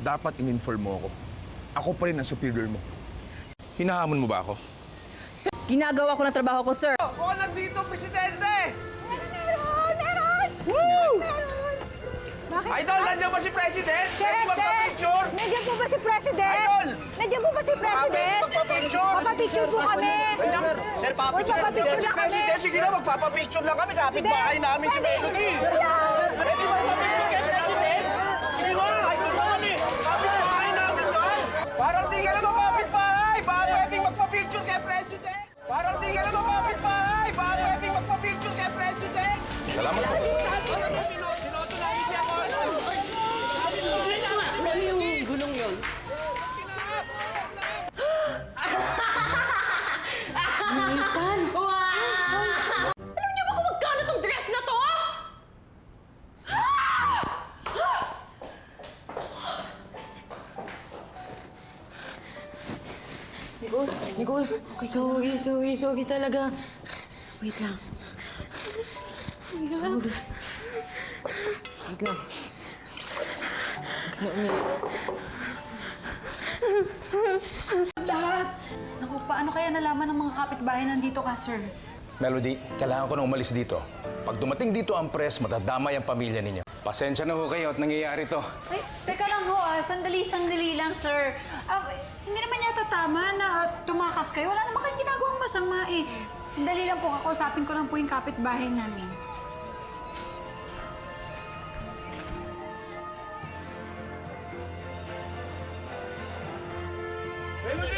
dapat in-inform mo ako. Ako pa rin ang superior mo. Hinahamon mo ba ako? Sir, ginagawa ko ng trabaho ko, sir. Ako nandito, Presidente! Meron! Woo! Meron! Bakit? Idol, nandiyan ba si President? Pwede magpa-picture? Nandiyan po ba si President? Idol! Nandiyan po ba si President? Magpa-picture! Papapicture po kami! Sir, papapicture Magpapapicture lang kami! President, sige na, magpapapicture lang kami. Kapit-bahay namin si Melody. Pwede magpa-picture kay President? Sige na, idol mo kami. Kapit-bahay namin doon. Parang di ka na magpapit-bahay. Baka pwedeng magpa-picture kay President. Parang di ka na magpapit-bahay. Baka pwedeng magpa-picture kay President. Salamat po. Sabi kami, binoto namin siya ko. Ano yung gulong yun? Nathan! Wow! Alam niyo ba kung magkano tong dress na to? Nicole, sorry talaga. Wait lang. Wait lang. Naku, paano kaya nalaman ng mga kapitbahay nandito ka, sir? Melody, kailangan ko na umalis dito. Pag dumating dito ang press, matadamay ang pamilya ninyo. Pasensya na ho kayo at nangyayari to. Ay, teka lang ho, sandali lang, sir. Hindi naman yata tama na tumakas kayo. Wala naman kayong ginagawang masama eh. Sandali lang po, kakausapin ko lang po yung kapitbahay namin. Melody!